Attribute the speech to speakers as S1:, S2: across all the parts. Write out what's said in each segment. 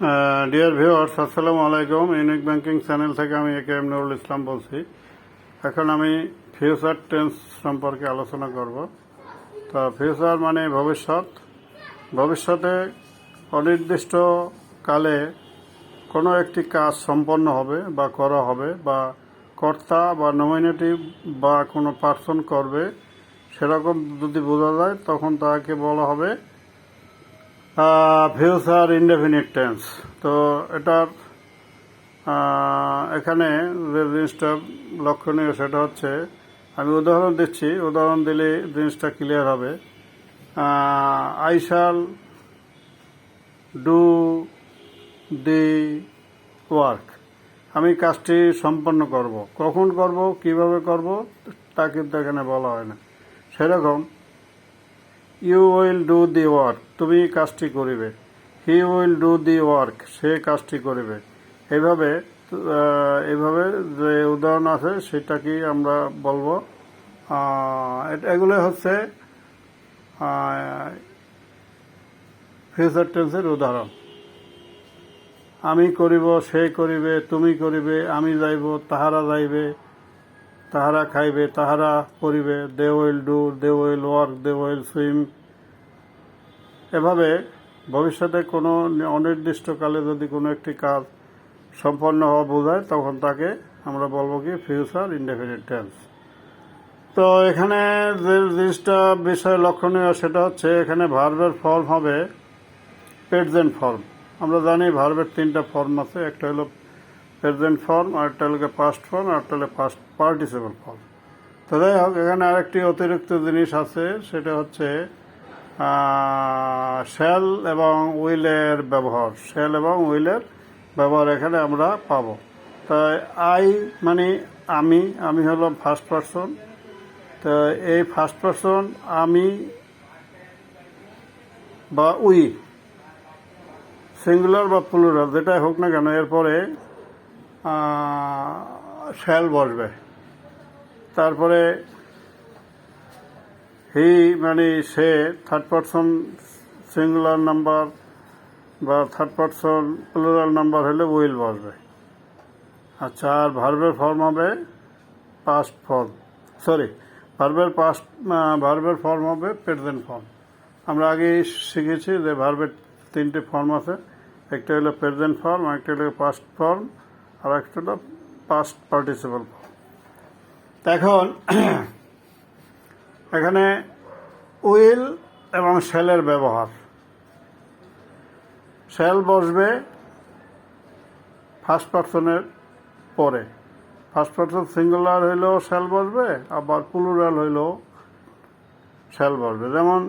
S1: Dear viewers, আসসালামু আলাইকুম। Unique banking channel থেকে আমি একে এম নুরুল ইসলাম বলছি। এখন আমি ফিউচার টেন্স সম্পর্কে আলোচনা করব। তো ফিউচার মানে ভবিষ্যৎ। ভবিষ্যতে অনির্দিষ্ট কালে কোনো একটি কাজ সম্পন্ন হবে বা করা হবে, বা কর্তা বা নমিনেটিভ বা কোনো পার্সন করবে, সেরকম যদি বোঝা যায় তখন তাকে বলা হবে ফিউচার ইনডেফিনিট টেন্স। তো এটার এখানে যে জিনিসটা লক্ষণীয় সেটা হচ্ছে, আমি উদাহরণ দিচ্ছি, উদাহরণ দিলে জিনিসটা ক্লিয়ার হবে। I shall do the work, আমি কাজটি সম্পন্ন করব। কখন করব, কিভাবে করব তা কিন্তু এখানে বলা হয় না। সেরকম you will do the work, তুমি কাজটি করিবে। He will do the work, সে কাজটি করিবে। এইভাবে এইভাবে যে উদাহরণ আছে সেটা কি আমরা বলবো। এগুলো হচ্ছে ফিউচার টেন্সের উদাহরণ। আমি করিব, সে করিবে, তুমি করিবে, আমি যাইব, তাহারা যাইবে, তাহারা খাইবে, তাহারা করিবে, they will do, they will work, they will swim. এভাবে ভবিষ্যতে কোনো অনির্দিষ্টকালে যদি কোনো একটি কাজ সম্পন্ন হওয়া বোঝায় তখন তাকে আমরা বলবো কি ফিউচার ইনডেফিনিট টেন্স। তো এখানে যে জিনিসটা বিষয় লক্ষণীয় সেটা হচ্ছে, এখানে ভার্বের ফর্ম হবে প্রেজেন্ট ফর্ম। আমরা জানি ভার্বের তিনটা ফর্ম আছে, একটা হলো প্রেজেন্ট ফর্ম, আরেকটা হলো পাস্ট ফর্ম, আরেকটা হলো পাস্ট পার্টিসিপল ফর্ম। তো যাই হোক, এখানে আরেকটি অতিরিক্ত জিনিস আছে, সেটা হচ্ছে শ্যাল এবং উইলের ব্যবহার। শ্যাল এবং উইলের ব্যবহার এখানে আমরা পাবো। তাই আই মানে আমি, আমি হলো ফার্স্ট পারসন। তো এই ফার্স্ট পারসন আমি বা উই, সিঙ্গুলার বা প্লুরাল যেটাই হোক না কেন, এরপরে শ্যাল বসবে। তারপরে হি মানে সে, থার্ড পারসন সিঙ্গুলার নাম্বার বা থার্ড পারসন প্লুরাল নাম্বার হলে উইল বসবে। আচ্ছা, আর ভার্বের ফর্ম হবে পাস্ট ফর্ম, সরি, ভার্বের ফর্ম হবে প্রেজেন্ট ফর্ম। আমরা আগেই শিখেছি যে ভার্বের তিনটে ফর্ম আছে, একটা হলো প্রেজেন্ট ফর্ম, একটা হলো পাস্ট ফর্ম, আর একটা হলো পাস্ট পার্টিসিপল ফর্ম। এখন এখানে উইল এবং শ্যালের ব্যবহার। শ্যাল বসবে ফার্স্ট পারসনের পরে। ফার্স্ট পারসন সিঙ্গুলার হইলেও শ্যাল বসবে, আবার প্লুরাল হইলেও শ্যাল বসবে। যেমন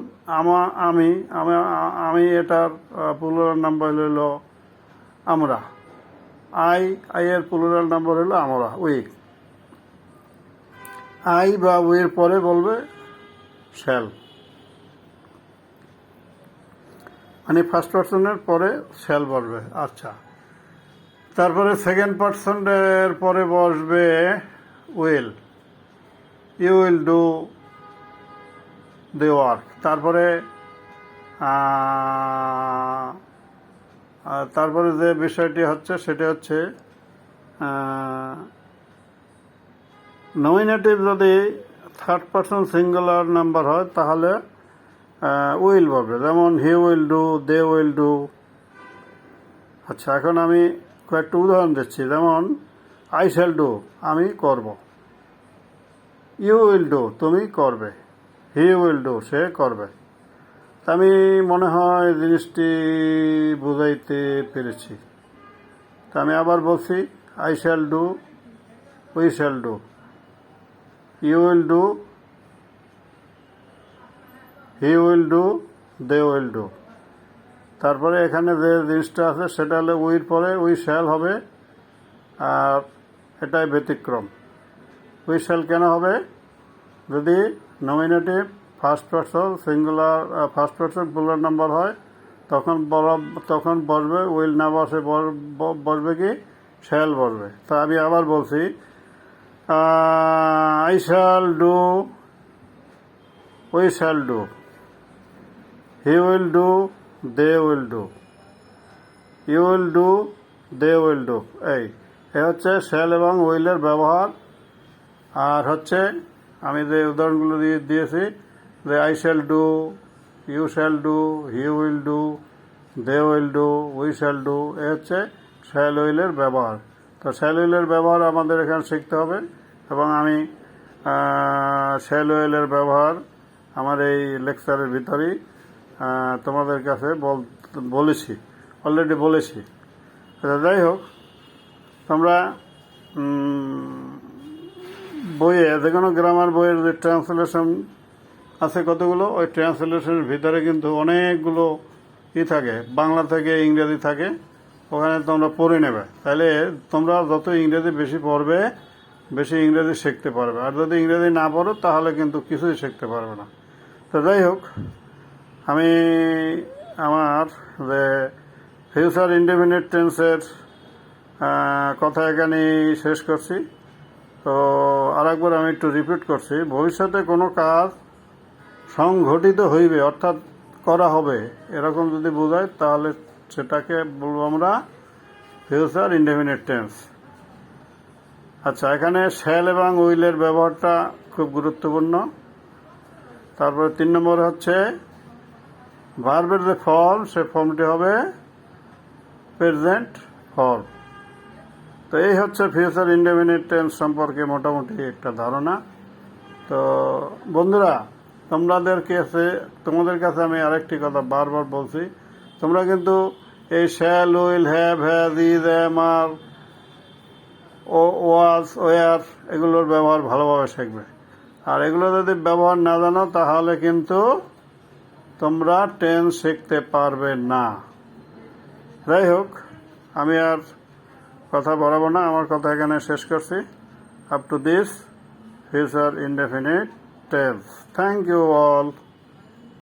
S1: আমি আমি আমি এটার প্লুরাল নাম্বার হইল আমরা। আই এর প্লুরাল নাম্বার হইল আমরা, উই। আই বা উইয়ের পরে বলবে শ্যাল, মানে ফার্স্ট পারসনের পরে শ্যাল বসবে। আচ্ছা, তারপরে সেকেন্ড পারসনের পরে বসবে will, you will do the work. তারপরে যে বিষয়টি হচ্ছে সেটা হচ্ছে, নমিনেটিভ যদি থার্ড পারসন সিঙ্গুলার নাম্বার হয় তাহলে উইল বলবে, যেমন he will do, they will do. আচ্ছা, এখন আমি কয়েকটা উদাহরণ দিচ্ছি। যেমন আই শ্যাল ডু, আমি করব। ইউ উইল ডু, তুমি করবে। হি উইল ডু, সে করবে। আমি মনে হয় জিনিসটি বুঝাইতে পেরেছি। তা আমি আবার বলছি, I shall do, we shall do, you will do, he will do, they will do. তারপরে এখানে যে জিনিসটা আছে সেটা হলে উইর পরে উই শ্যাল হবে, আর এটাই ব্যতিক্রম। উই শ্যাল কেন হবে? যদি nominative first person singular, first person plural number হয় তখন বসবে উইল, না বসে বসবে কি শ্যাল বসবে। তা আমি আবার বলছি, I shall do, we shall do, he will do, they will do. You will do, they will do. এই হচ্ছে শ্যাল এবং উইলের ব্যবহার। আর হচ্ছে আমি যে উদাহরণগুলো দিয়েছি, যে I shall do, you shall do, he will do, they will do, we shall do, এ হচ্ছে শ্যাল উইলের ব্যবহার। তো শ্যাল উইলের ব্যবহার আমাদের এখানে শিখতে হবে, এবং আমি শ্যাল উইলের ব্যবহার আমার এই লেকচারের ভিতরেই তোমাদের কাছে বলেছি, অলরেডি বলেছি। যাই হোক, তোমরা বইয়ে যে কোনো গ্রামার বইয়ের যে ট্রান্সলেশন আছে কতগুলো, ওই ট্রান্সলেশনের ভিতরে কিন্তু অনেকগুলো থাকে, বাংলা থেকে ইংরেজি থাকে, ওখানে তোমরা পড়ে নেবে। তাহলে তোমরা যত ইংরেজি বেশি পড়বে, বেশি ইংরেজি শিখতে পারবে। আর যদি ইংরেজি না পড়ো তাহলে কিন্তু কিছুই শিখতে পারবে না। তো যাই হোক, আমি আমার যে ফিউচার ইনডেফিনিট টেন্সের কথা এখানে শেষ করছি। তো আরেকবার আমি একটু রিপিট করছি, ভবিষ্যতে কোনো কাজ সংঘটিত হইবে অর্থাৎ করা হবে, এরকম যদি বোঝায় তাহলে সেটাকে বলবো আমরা ফিউচার ইনডেফিনিট টেন্স। আচ্ছা, এখানে শ্যাল এবং উইলের ব্যবহারটা খুব গুরুত্বপূর্ণ। তারপরে 3 নম্বর হচ্ছে ভার্বের যে ফর্ম, সে ফর্মটি হবে প্রেজেন্ট ফর্ম। তো এই হচ্ছে ফিউচার ইনডেফিনিট টেন্স সম্পর্কে মোটামুটি একটা ধারণা। তো বন্ধুরা, তোমাদের কাছে আমি আরেকটি কথা বারবার বলছি, তোমরা কিন্তু এই shall, will, have, has, is, am, are, ও, ওয়াজ, ওয়ার এগুলোর ব্যবহার ভালোভাবে শিখবে। আর এগুলো যদি ব্যবহার না জানো তাহলে কিন্তু তোমরা টেন্স শিখতে পারবে না। যাই হোক, আমি আর কথা বাড়াবো না, আমার কথা এখানে শেষ করছি। Up to this future indefinite tense. Thank you all.